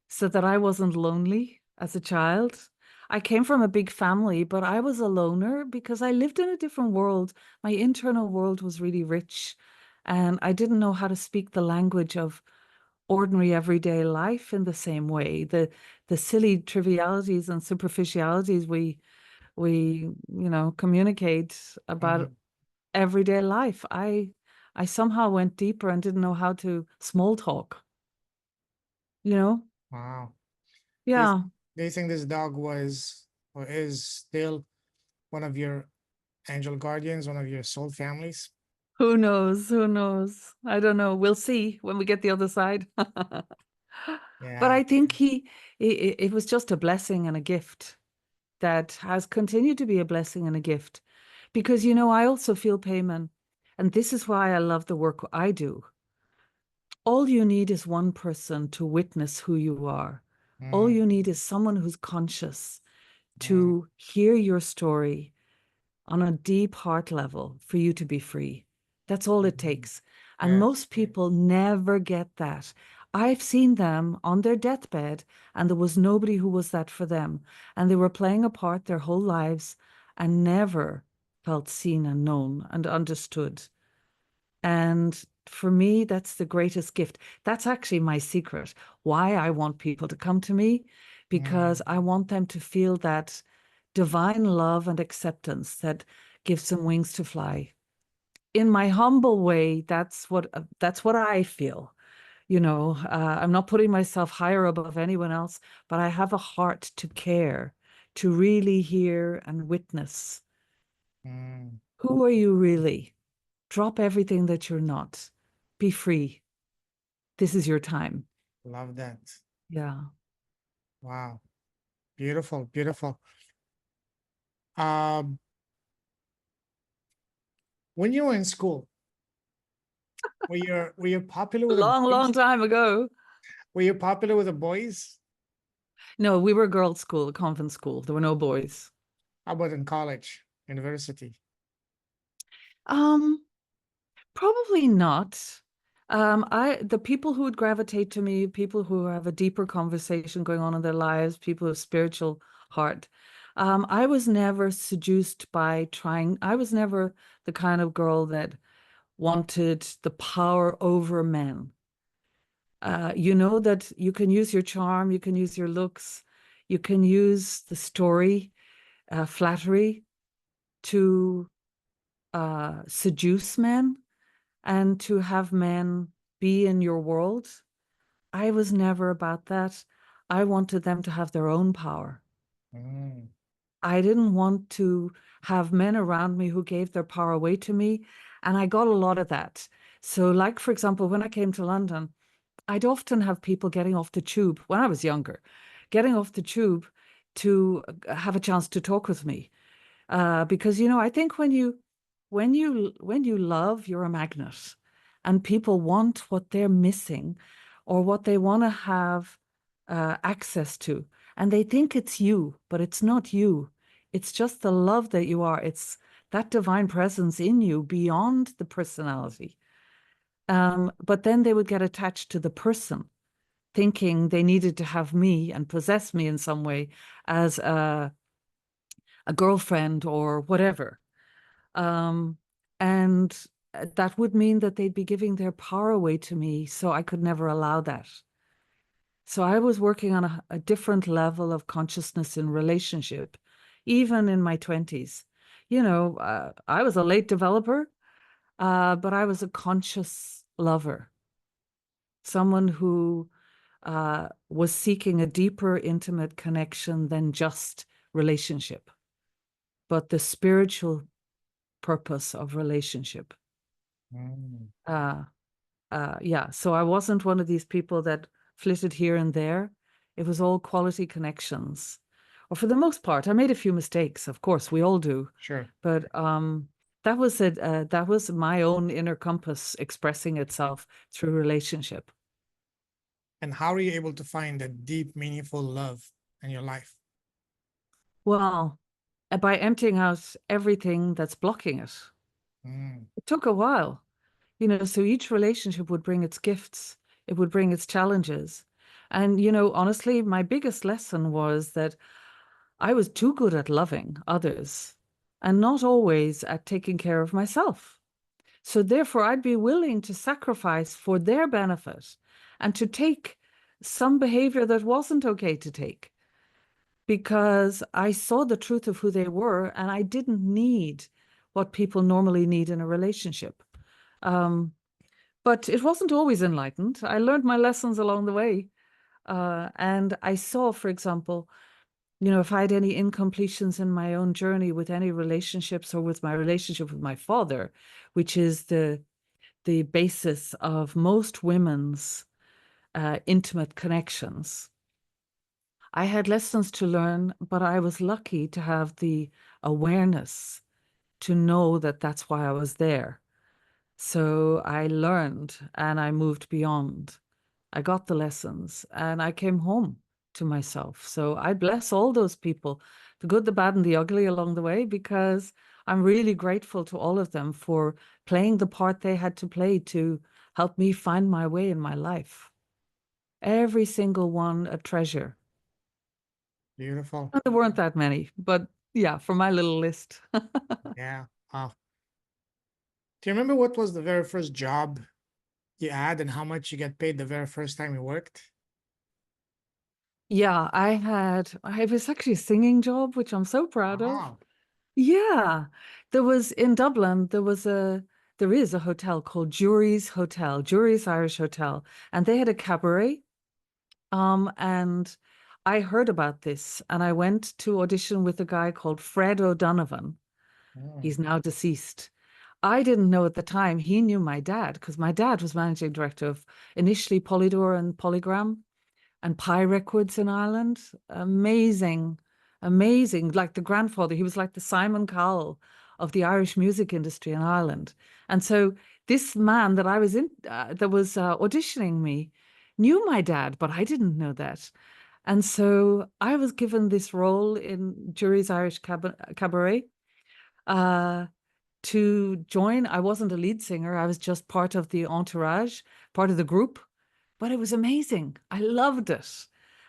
so that I wasn't lonely as a child. I came from a big family, but I was a loner because I lived in a different world. My internal world was really rich, and I didn't know how to speak the language of ordinary everyday life in the same way. The silly trivialities and superficialities we communicate about Mm, everyday life. I somehow went deeper and didn't know how to small talk, you know? Wow. Do you, Yeah. do you think this dog was or is still one of your angel guardians, one of your soul families? Who knows? Who knows? I don't know. We'll see when we get the other side. But Yeah. I think it was just a blessing and a gift that has continued to be a blessing and a gift. Because, I also feel, Payman, and this is why I love the work I do. All you need is one person to witness who you are. All Mm, you need is someone who's conscious mm, to hear your story on a deep heart level for you to be free. That's all it mm. takes. And Yes. most people never get that. I've seen them on their deathbed, and there was nobody who was that for them. And they were playing a part their whole lives and never felt seen and known and understood. And for me, that's the greatest gift. That's actually my secret, why I want people to come to me, because Mm, I want them to feel that divine love and acceptance that gives them wings to fly. In my humble way, that's what I feel. I'm not putting myself higher above anyone else, but I have a heart to care, to really hear and witness. mm. Who are you really? Drop everything that you're not. Be free. This is your time. Love that. Yeah. Wow. Beautiful, beautiful. Um, when you were in school, were you popular A with the long, long boys? time ago. Were you popular with the boys? No, we were a girls' school, a convent school. There were no boys. How about in college, university? Um, Probably not. The people who would gravitate to me, people who have a deeper conversation going on in their lives, people with spiritual heart. I was never seduced by trying. I was never the kind of girl that wanted the power over men. You know that you can use your charm, you can use your looks, you can use the story, flattery to seduce men and to have men be in your world. I was never about that. I wanted them to have their own power. Mm, I didn't want to have men around me who gave their power away to me. And I got a lot of that. So, like, for example, when I came to London, I'd often have people getting off the tube when I was younger, getting off the tube to have a chance to talk with me. Because I think when you love, you're a magnet, and people want what they're missing, or what they want to have access to, and they think it's you, but it's not you. It's just the love that you are. It's that divine presence in you beyond the personality. But then they would get attached to the person, thinking they needed to have me and possess me in some way as a girlfriend or whatever. Um, and that would mean that they'd be giving their power away to me. So I could never allow that. So I was working on a different level of consciousness in relationship, even in my 20s. I was a late developer, but I was a conscious lover, someone who was seeking a deeper, intimate connection than just relationship, but the spiritual purpose of relationship. mm. Uh, yeah, so I wasn't one of these people that flitted here and there. It was all quality connections. Or for the most part, I made a few mistakes. Of course, we all do. Sure. But that was my own inner compass expressing itself through relationship. And how are you able to find a deep, meaningful love in your life? Well, by emptying out everything that's blocking it. Mm, It took a while, so each relationship would bring its gifts, it would bring its challenges. And, honestly, my biggest lesson was that I was too good at loving others and not always at taking care of myself. So therefore, I'd be willing to sacrifice for their benefit and to take some behavior that wasn't okay to take, because I saw the truth of who they were and I didn't need what people normally need in a relationship. But it wasn't always enlightened. I learned my lessons along the way. And I saw, for example, if I had any incompletions in my own journey with any relationships or with my relationship with my father, which is the basis of most women's intimate connections. I had lessons to learn, but I was lucky to have the awareness to know that that's why I was there. So I learned and I moved beyond. I got the lessons and I came home to myself. So I bless all those people, the good, the bad, and the ugly along the way, because I'm really grateful to all of them for playing the part they had to play to help me find my way in my life. Every single one a treasure. Beautiful. And there weren't that many, but yeah, for my little list. Yeah. Wow. Do you remember what was the very first job you had and how much you get paid the very first time you worked? Yeah, I was actually a singing job, which I'm so proud of. Wow. Yeah, there was in Dublin, there is a hotel called Jury's Hotel, Jury's Irish Hotel, and they had a cabaret. And I heard about this and I went to audition with a guy called Fred O'Donovan. Mm. He's now deceased. I didn't know at the time he knew my dad because my dad was managing director of initially Polydor and Polygram and Pi Records in Ireland. Amazing, amazing. Like the grandfather, he was like the Simon Cowell of the Irish music industry in Ireland. And so this man that I was in, that was auditioning me, knew my dad, but I didn't know that. And so I was given this role in Jury's Irish Cabaret uh, to join. I wasn't a lead singer. I was just part of the entourage, part of the group, but it was amazing. I loved it.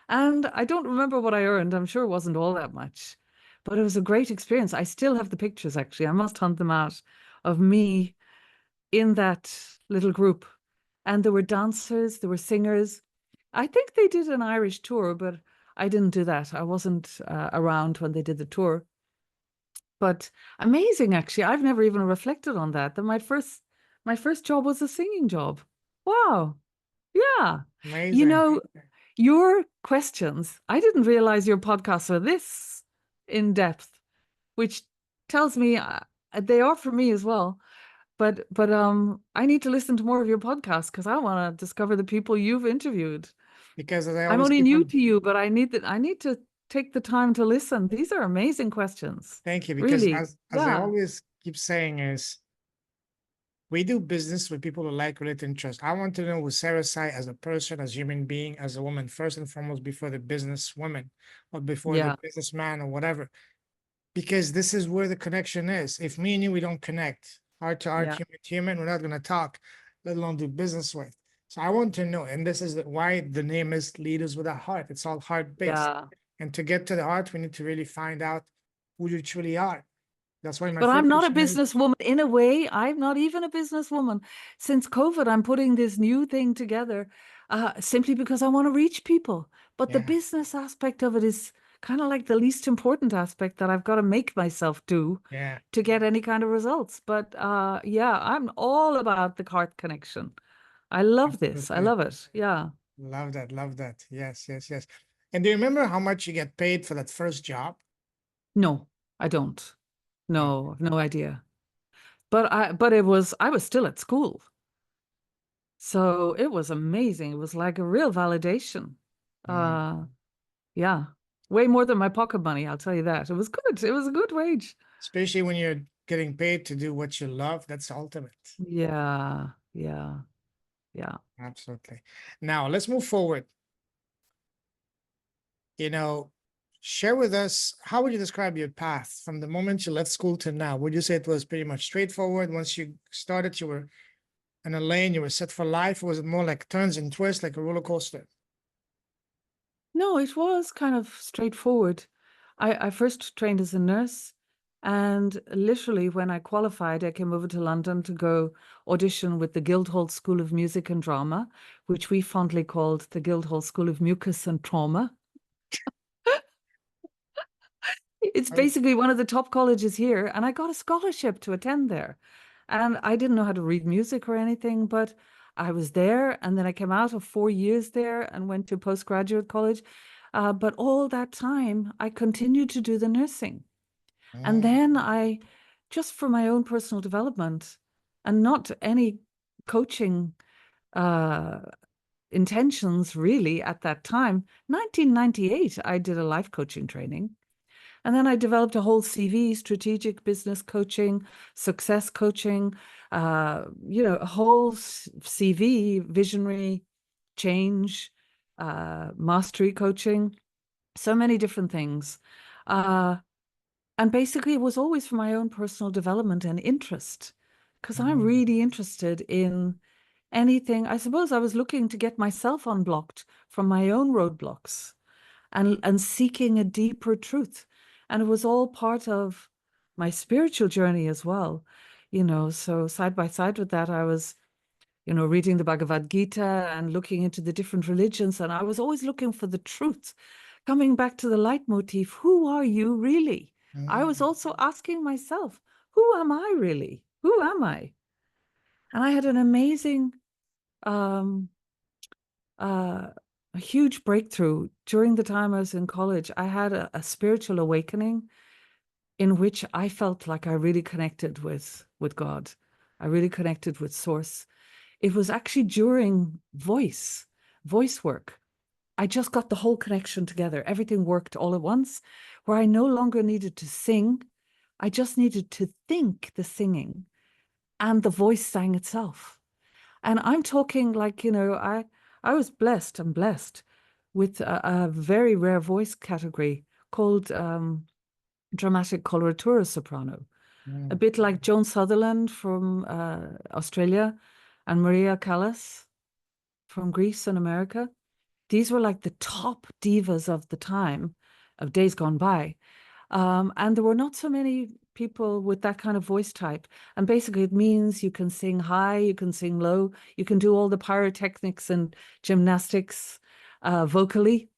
And I don't remember what I earned. I'm sure it wasn't all that much, but it was a great experience. I still have the pictures, actually. I must hunt them out of me in that little group. And there were dancers, there were singers. I think they did an Irish tour, but I didn't do that. I wasn't around when they did the tour. But amazing, actually. I've never even reflected on that. That my first job was a singing job. Wow. Yeah. You Amazing. know, your questions, I didn't realize your podcasts are this in depth, which tells me they are for me as well. But I need to listen to more of your podcasts because I want to discover the people you've interviewed. Because as I I'm always only keep new on, to you, but I need to take the time to listen. These are amazing questions. thank you. Because Really. as I Yeah. always keep saying is we do business with people who like, relate, and trust. I want to know with SaraSai as a person, as a human being, as a woman, first and foremost, before the business woman or before the Yeah. businessman or whatever. Because this is where the connection is. If me and you, we don't connect, heart to heart, Yeah. human to human, we're not going to talk, let alone do business with. So I want to know, and this is why the name is Leaders with a Heart. It's all heart based. Yeah. And to get to the heart, we need to really find out who you truly are. That's why my But I'm first not a question is, businesswoman in a way. I'm not even a businesswoman. Since COVID, I'm putting this new thing together simply because I want to reach people. But the yeah, business aspect of it is kind of like the least important aspect that I've got to make myself do yeah, to get any kind of results. But yeah, I'm all about the heart connection. I love this. I absolutely. love it. Yeah. Love that. Love that. Yes, yes, yes. And do you remember how much you get paid for that first job? No, I don't. Oh, No, no idea. But I was still at school. So it was amazing. It was like a real validation. mm. Uh, yeah, way more than my pocket money, I'll tell you that. It was good. It was a good wage. Especially when you're getting paid to do what you love, that's ultimate. Yeah, yeah, yeah. Absolutely. Now let's move forward. You know, share with us how would you describe your path from the moment you left school to now? Would you say it was pretty much straightforward? Once you started, you were in a lane, you were set for life, or was it more like turns and twists, like a roller coaster? No, it was kind of straightforward. I first trained as a nurse, and literally when I qualified, I came over to London to go audition with the Guildhall School of Music and Drama, which we fondly called the Guildhall School of Mucus and Trauma. It's Oh, basically one of the top colleges here, and I got a scholarship to attend there. And I didn't know how to read music or anything, but I was there, and then I came out of 4 years there and went to postgraduate college. But all that time, I continued to do the nursing. And mm, then I, just for my own personal development and not any coaching uh, intentions really at that time, 1998, I did a life coaching training. And then I developed a whole CV, strategic business coaching, success coaching, a whole CV, visionary change, mastery coaching, so many different things. And basically, it was always for my own personal development and interest, because I'm mm, really interested in anything. I suppose I was looking to get myself unblocked from my own roadblocks and seeking a deeper truth. And it was all part of my spiritual journey as well. So side by side with that, I was, reading the Bhagavad Gita and looking into the different religions. And I was always looking for the truth, coming back to the leitmotif, who are you really? I was mm, also asking myself, who am I really? Who am I? And I had an amazing, um, uh, a huge breakthrough during the time I was in college. I had a spiritual awakening in which I felt like I really connected with God. I really connected with Source. It was actually during voice work. I just got the whole connection together. Everything worked all at once, where I no longer needed to sing. I just needed to think the singing, and the voice sang itself. And I'm talking like, I was blessed. I'm blessed with a very rare voice category called dramatic coloratura soprano, a mm, bit like Joan Sutherland from Australia and Maria Callas from Greece and America. These were like the top divas of the time, of days gone by. And there were not so many people with that kind of voice type. And basically, it means you can sing high, you can sing low, you can do all the pyrotechnics and gymnastics vocally,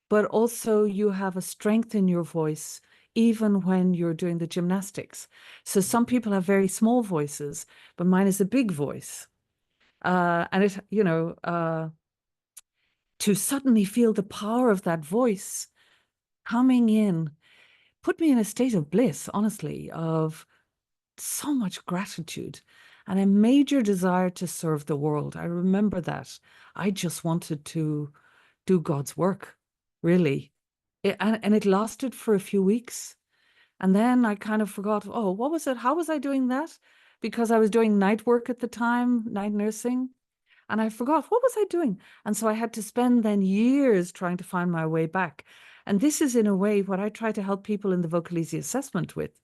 but also you have a strength in your voice even when you're doing the gymnastics. So some people have very small voices, but mine is a big voice. And to suddenly feel the power of that voice coming in put me in a state of bliss, honestly, of so much gratitude and a major desire to serve the world. I remember that. I just wanted to do God's work, really. And it lasted for a few weeks. And then I kind of forgot, oh, what was it? How was I doing that? Because I was doing night work at the time, night nursing. And I forgot, what was I doing? And so I had to spend then years trying to find my way back. And this is, in a way, what I try to help people in the Vocalese assessment with,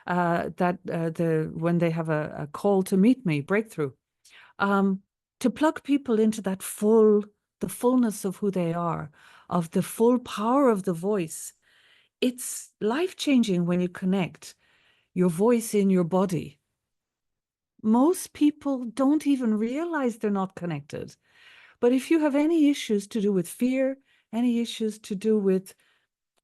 when they have a call to meet me, breakthrough, um, to plug people into the fullness of who they are, of the full power of the voice. It's life-changing when you connect your voice in your body. Most people don't even realize they're not connected. But if you have any issues to do with fear, any issues to do with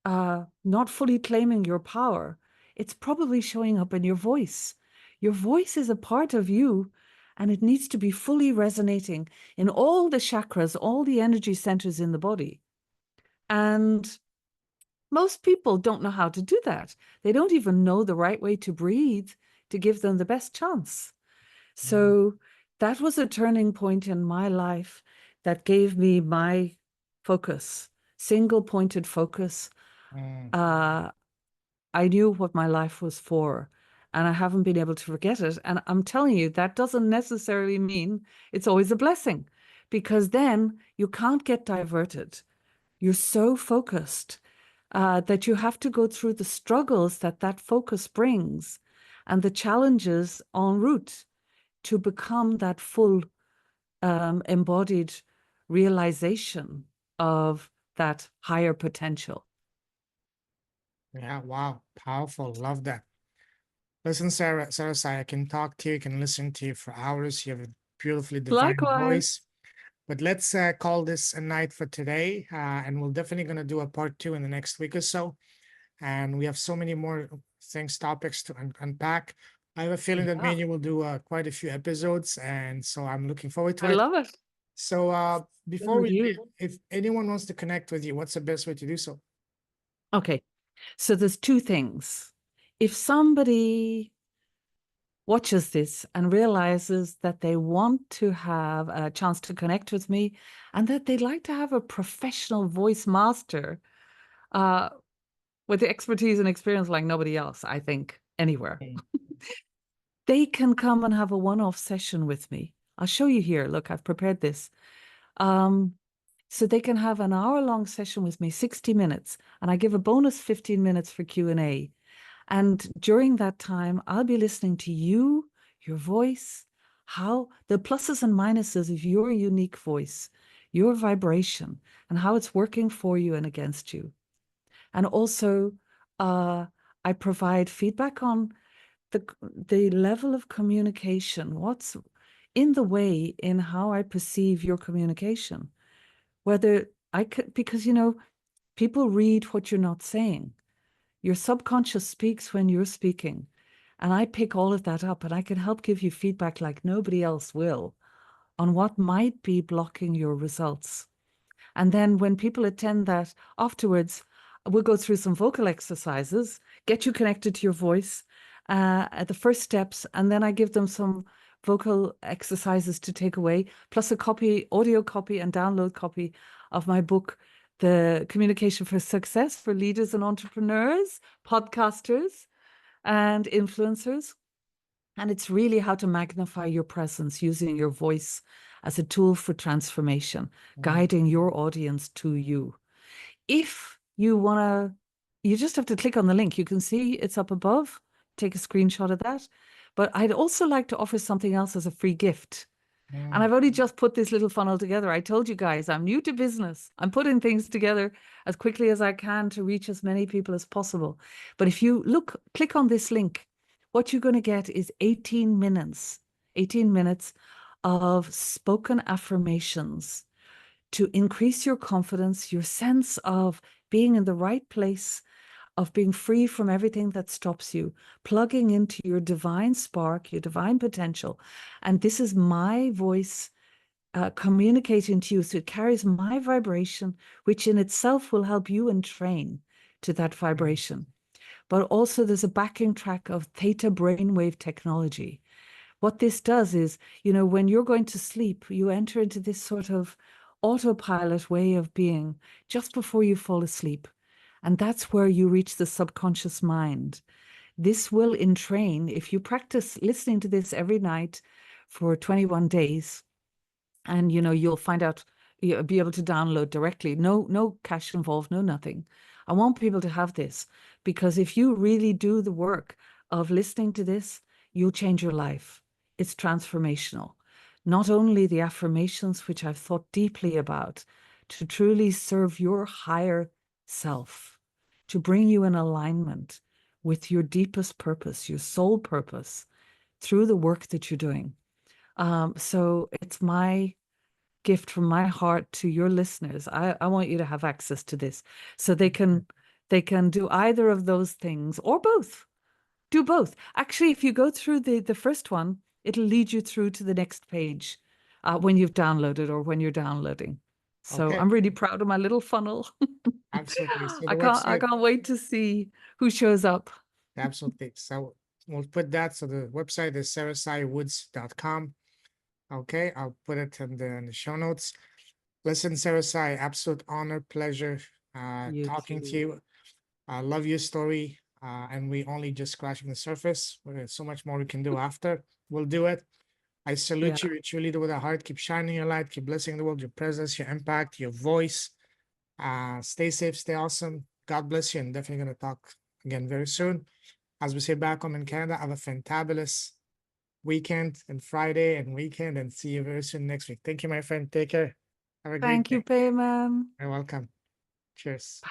not fully claiming your power, it's probably showing up in your voice. Your voice is a part of you, and it needs to be fully resonating in all the chakras, all the energy centers in the body. And most people don't know how to do that. They don't even know the right way to breathe to give them the best chance. mm, So that was a turning point in my life that gave me my focus, single pointed focus. mm. I knew what my life was for, and I haven't been able to forget it. And I'm telling you, that doesn't necessarily mean it's always a blessing, because then you can't get diverted. You're so focused that you have to go through the struggles that focus brings and the challenges en route to become that full embodied realization of that higher potential. Yeah, wow, powerful. Love that. Listen, SaraSai, I can talk to you, can listen to you for hours. You have a beautifully divine voice. Likewise. But let's call this a night for today, and we're definitely going to do a part two in the next week or so. and we have so many more things, topics to unpack. I have a feeling that me Yeah, and you will do quite a few episodes, and so I'm looking forward to I it. love it. So Same before with we you. leave, if anyone wants to connect with you, what's the best way to do so? Okay, so there's two things. If somebody watches this and realizes that they want to have a chance to connect with me and that they'd like to have a professional voice master with the expertise and experience like nobody else, I think, anywhere, they can come and have a one-off session with me. I'll show you here. Look, I've prepared this. So they can have an hour-long session with me, 60 minutes, and I give a bonus 15 minutes for Q&A. And during that time, I'll be listening to you, your voice, how the pluses and minuses of your unique voice, your vibration, and how it's working for you and against you. And also, I provide feedback on the level of communication, what's in the way in how I perceive your communication. Whether I could, because, people read what you're not saying. Your subconscious speaks when you're speaking. And I pick all of that up and I can help give you feedback like nobody else will on what might be blocking your results. And then when people attend that afterwards, we'll go through some vocal exercises, get you connected to your voice at the first steps. And then I give them some vocal exercises to take away, plus a copy, audio copy and download copy of my book, The Communication for Success for Leaders and Entrepreneurs, Podcasters and Influencers. And it's really how to magnify your presence using your voice as a tool for transformation, guiding your audience to you. If you want to, you just have to click on the link. You can see it's up above. Take a screenshot of that. But I'd also like to offer something else as a free gift. And I've only just put this little funnel together. I told you guys, I'm new to business. I'm putting things together as quickly as I can to reach as many people as possible. But if you click on this link, what you're going to get is 18 minutes of spoken affirmations to increase your confidence, your sense of being in the right place, of being free from everything that stops you, plugging into your divine spark, your divine potential. And this is my voice communicating to you. So it carries my vibration, which in itself will help you entrain to that vibration. But also there's a backing track of theta brainwave technology. What this does is, when you're going to sleep, you enter into this sort of autopilot way of being just before you fall asleep. And that's where you reach the subconscious mind. This will entrain, if you practice listening to this every night for 21 days, and you'll find out, you'll be able to download directly. No cash involved, no nothing. I want people to have this because if you really do the work of listening to this, you'll change your life. It's transformational. Not only the affirmations, which I've thought deeply about, to truly serve your higher self, to bring you in alignment with your deepest purpose, your soul purpose, through the work that you're doing. So it's my gift from my heart to your listeners. I want you to have access to this so they can do either of those things or both. Do both. Actually, if you go through the first one, it'll lead you through to the next page when you've downloaded or when you're downloading. So Okay, I'm really proud of my little funnel. absolutely. So I the I website, can't wait to see who shows up. absolutely. So we'll put that. So the website is sarasaiwoods.com. Okay, I'll put it in the show notes. Listen, SaraSai, absolute honor, pleasure You talking to too. you. I love your story, and we only just scratching the surface. There's so much more we can do after. We'll do it. I Yeah. salute you, truly do with a heart. Keep shining your light, keep blessing the world, your presence, your impact, your voice. Stay safe, stay awesome. God bless you, and definitely going to talk again very soon. As we say back home in Canada, have a fantabulous weekend and Friday and weekend, and see you very soon next week. Thank you, my friend. Take care. Have a great Thank you, day. Payman. You're welcome. Cheers. Bye.